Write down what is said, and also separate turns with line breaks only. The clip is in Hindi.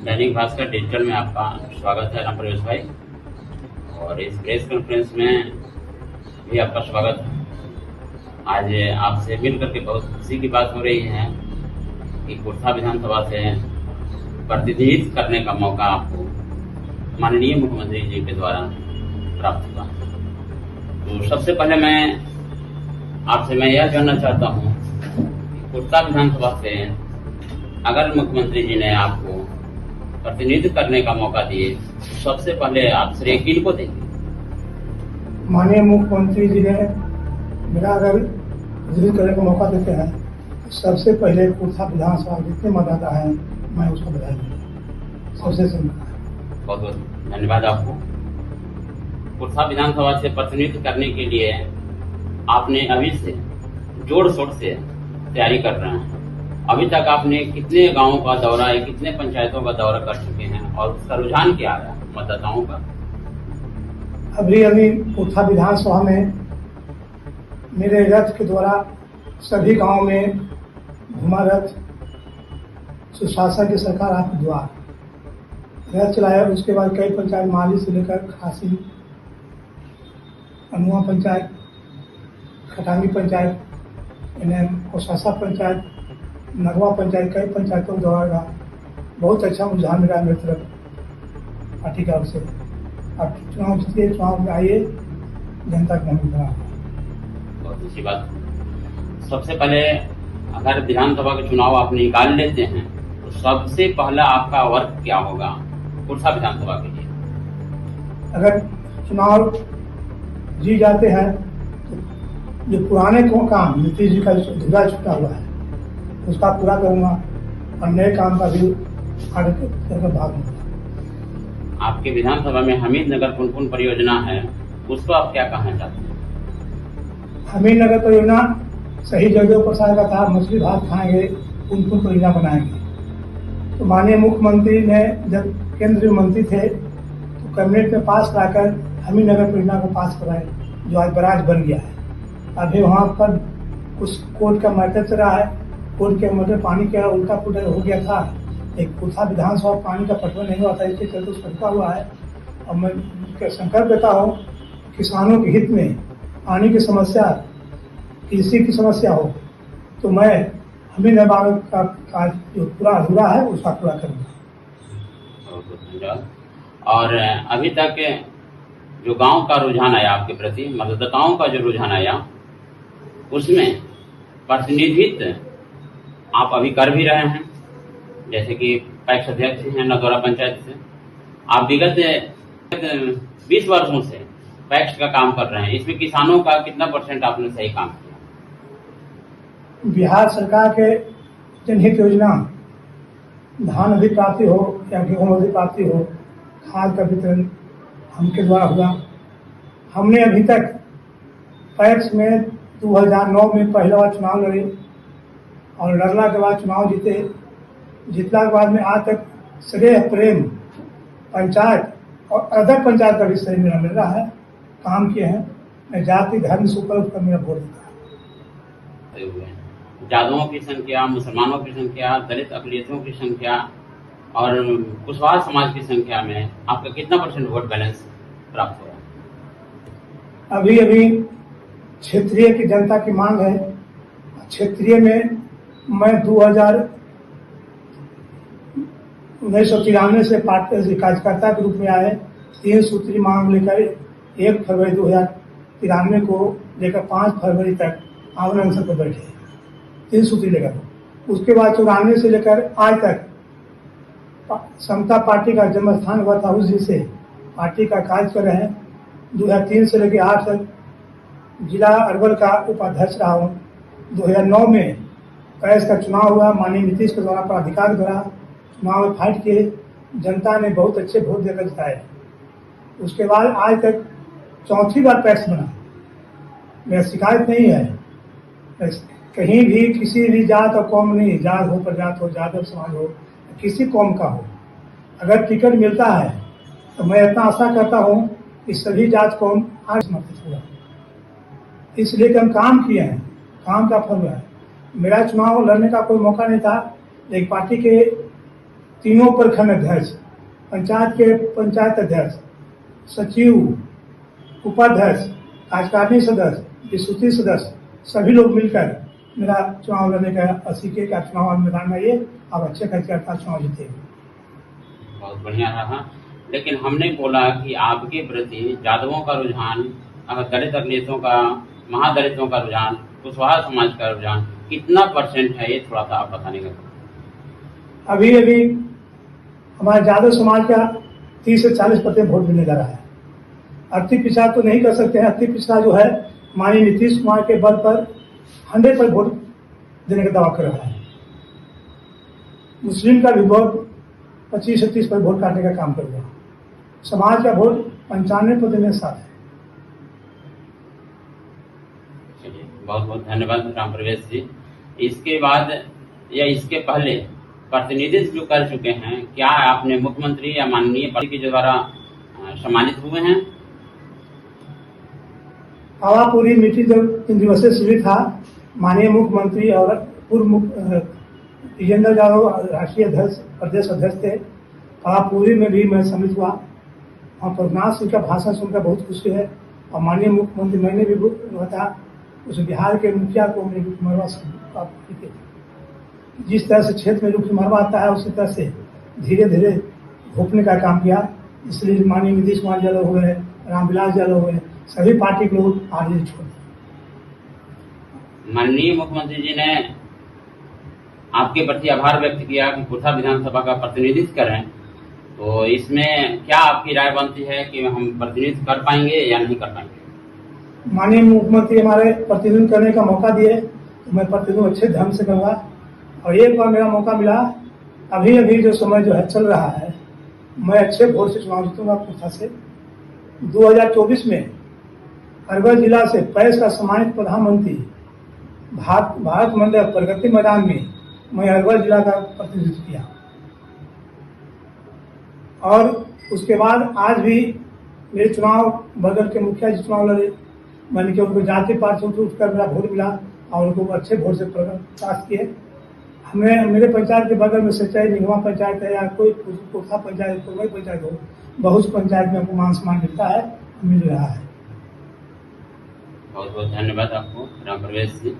दैनिक भास्कर डिजिटल में आपका स्वागत है राम प्रवेश भाई। और इस प्रेस कॉन्फ्रेंस में भी आपका स्वागत है। आज आपसे मिल करके बहुत खुशी की बात हो रही है कि कुर्था विधानसभा से प्रतिनिधित्व करने का मौका आपको माननीय मुख्यमंत्री जी के द्वारा प्राप्त हुआ। तो सबसे पहले मैं यह जानना चाहता हूँ कि कुर्था विधानसभा से अगर मुख्यमंत्री जी ने आपको प्रतिनिधित्व करने का मौका दिए तो सबसे पहले आप श्रेय किनको देंगे?
माननीय मुख्यमंत्री जी ने मेरा अगर प्रतिनिधित्व करने का मौका देते हैं तो सबसे पहले कुर्था विधानसभा जितने मतदाता हैं मैं उसको बधाई दूंगा। सबसे
बहुत बहुत धन्यवाद आपको। कुर्था विधानसभा से प्रतिनिधित्व करने के लिए आपने अभी से जोर शोर से तैयारी कर रहे हैं। अभी तक आपने कितने गांवों का दौरा है, कितने पंचायतों का दौरा कर चुके हैं और उसका रुझान क्या है मतदाताओं का?
अभी कुर्था विधानसभा में मेरे रथ के द्वारा सभी गांव में घुमा रथ, सुशासन की सरकार आपके द्वार रथ चलाया। उसके बाद कई पंचायत माली से लेकर खासी, अनुआ पंचायत, खटांगी पंचायत, कोसासा पंचायत, नगवा पंचायत, कई पंचायतों के दौरा बहुत अच्छा रुझान मिला मेरी तरफ पार्टी का अवसर। अब चुनाव जीतिए, चुनाव में आइए, जनता का मन बना।
बहुत अच्छी बात। सबसे पहले अगर विधानसभा के चुनाव आप निकाल लेते हैं तो सबसे पहला आपका वर्क क्या होगा कुर्था विधानसभा के लिए?
अगर चुनाव जी जाते हैं तो जो पुराने काम नीतीश जी का जो अधूरा छूटा हुआ है उसका पूरा करूंगा और नए काम का भी आगे करके भाग लूंगा।
आपके विधानसभा में हमीद नगर कौन परियोजना है, उसको आप क्या कहना चाहते हैं?
हमीद नगर परियोजना सही जगह पर सारा था, मछली भात खाएंगे, कौन परियोजना बनाएंगे। तो माननीय मुख्यमंत्री ने जब केंद्रीय मंत्री थे तो कैबिनेट में पास कराकर हमीद नगर परियोजना को पास कराए, जो आज बराज बन गया है। अभी वहाँ पर कुछ कोर्ट का मैटर चल रहा है, कोर्ट के मैटर पानी का उल्टा पुल्टा हो गया था। एक कुर्था विधानसभा पानी का पटवन नहीं हुआ था, इसके चलते उसका रुका हुआ है। और मैं संकल्प देता हूँ किसानों के हित में पानी की समस्या, कृषि की समस्या हो तो मैं हमीद नगर का जो पूरा अधूरा है उसका पूरा करूँगा।
बहुत बहुत धन्यवाद। और अभी तक जो गांव का रुझान आया आपके प्रति, मतदाताओं का जो रुझान आया, उसमें प्रतिनिधित्व आप अभी कर भी रहे हैं, जैसे कि पैक्स अध्यक्ष हैं नदौरा पंचायत से। आप विगत 20 वर्षों से पैक्स का काम कर रहे हैं, इसमें किसानों का कितना % आपने सही काम किया?
बिहार सरकार के जनहित योजना, धान अधिक प्राप्ति हो या गेहूँ अधिक प्राप्ति हो, खाद का वितरण हमके द्वारा हुआ। हमने अभी तक पैक्स में 2009 में पहला बार चुनाव लड़े और लड़ने के बाद चुनाव जीते। जितना के बाद में आज तक श्रेय प्रेम पंचायत और अदर पंचायत का भी श्रेय मेरा मिल रहा है, काम किए हैं। मैं जाति धर्म से ऊपर उठकर मेरा वोट देता है।
जादुओं की संख्या, मुसलमानों की संख्या, दलित अकलियतों की संख्या और कुशवाहा समाज की संख्या में आपका कितना % वोट बैलेंस प्राप्त हो रहा है?
अभी क्षेत्रीय की जनता की मांग है। क्षेत्रीय में मैं 1993 से पार्टी कार्यकर्ता के रूप में आए, 3 सूत्री मांग लेकर 1 फरवरी 2093 को लेकर 5 फरवरी तक आमरण अनशन पर बैठे, 3 सूत्री लेकर। उसके बाद 94 से लेकर आज तक समता पार्टी का जन्म स्थान हुआ था, उस दिन से पार्टी का कार्य कर रहे हैं। 2003 से लेकर 8 तक जिला अरवल का उपाध्यक्ष रहा हूँ। 2009 में पैक्स का चुनाव हुआ, माननीय नीतीश के द्वारा प्राधिकार के द्वारा चुनाव में फाइट किए, जनता ने बहुत अच्छे वोट देकर जिताए। उसके बाद आज तक 4थी बार पैक्स बना। मेरा शिकायत नहीं है, कहीं भी किसी भी जात और कौम नहीं, जात हो, प्रजात हो, जादव समाज हो, किसी कौम का हो, अगर टिकट मिलता है तो मैं इतना आशा करता हूँ कि सभी जात कौम आज समर्थित होगा। इसलिए कि हम काम किए हैं, काम का फल है। मेरा चुनाव लड़ने का कोई मौका नहीं था, लेकिन पार्टी के तीनों प्रखंड अध्यक्ष, पंचायत के पंचायत अध्यक्ष, सचिव, उपाध्यक्ष, कार्यकारिणी सदस्य, विस्तृति सदस्य, सभी लोग मिलकर मेरा चुनाव लड़ने का 80 के का चुनाव मैदान में ये अब अच्छे कार्यकर्ता चुनाव जीतेंगे।
बहुत बढ़िया रहा। लेकिन हमने बोला कि आपके प्रति यादवों का रुझान, दलित अखिलेशों का, महादलितों का रुझान, कुशवाहा समाज का रुझान कितना % है, ये थोड़ा सा आप बताने का।
अभी अभी हमारे यादव समाज का 30 से 40% वोट मिलने जा रहा है। अति पिछड़ा तो नहीं कर सकते हैं, अति पिछड़ा जो है माननीय नीतीश कुमार के बल पर 100% वोट देने का दावा कर रहा है। मुस्लिम का भी वोट 25 से 30% वोट काटने का काम कर रहा है। समाज का वोट 95% मेरे साथ है।
चलिए, बहुत बहुत धन्यवाद राम प्रवेश जी। इसके बाद या इसके पहले प्रतिनिधित्व जो कर चुके हैं, क्या आपने मुख्यमंत्री या माननीय पार्टी के द्वारा सम्मानित हुए हैं?
पावापुरी मीटिंग जब 3 दिवसीय शिविर था, माननीय मुख्यमंत्री और पूर्व विजेंद्र यादव राष्ट्रीय अध्यक्ष, प्रदेश अध्यक्ष थे। पावापुरी में भी मैं सम्मिलित हुआ। वहाँ प्रभुनाथ सिंह का भाषण सुनकर बहुत खुशी है। और माननीय मुख्यमंत्री मैंने भी बताया, उस बिहार के मुखिया को हमने रुख मरवा प्राप्त की। जिस तरह से क्षेत्र में रुख मरवा आता है, उसी तरह से धीरे धीरे घोपने का काम किया। इसलिए माननीय नीतीश कुमार यादव हुए, रामविलास यादव हुए, सभी पार्टी के लोग आरजेडी छोड़ दिए।
माननीय मुख्यमंत्री जी ने आपके प्रति आभार व्यक्त किया कि कुर्था विधानसभा का प्रतिनिधित्व करें, तो इसमें क्या आपकी राय बनती है कि हम प्रतिनिधित्व कर पाएंगे या नहीं कर पाएंगे?
माननीय मुख्यमंत्री हमारे प्रतिनिधित्व करने का मौका दिए, तो मैं प्रतिनिधित्व अच्छे ढंग से करूँगा। और एक बार मेरा मौका मिला, अभी अभी जो समय जो है चल रहा है, मैं अच्छे वोट से चुनाव जीतूंगा कुर्था से। 2024 में अरवल जिला से प्रेस का सम्मानित प्रधानमंत्री भारत मंडल प्रगति मैदान में मैं अरवल जिला का प्रतिनिधित्व किया। और उसके बाद आज भी मेरे चुनाव बगल के मुखिया जी चुनाव लड़े, मैंने कि उनको जाति पार्टी से उठकर मेरा वोट मिला और उनको अच्छे वोट से पास किए। हमें मेरे पंचायत के बगल में से चाहे निगमा पंचायत है या कोई कुर्था पंचायत, कोई पंचायत हो, बहुत पंचायत में हमको मान सम्मान मिलता है, मिल रहा है।
बहुत बहुत धन्यवाद आपको राम प्रवेश जी।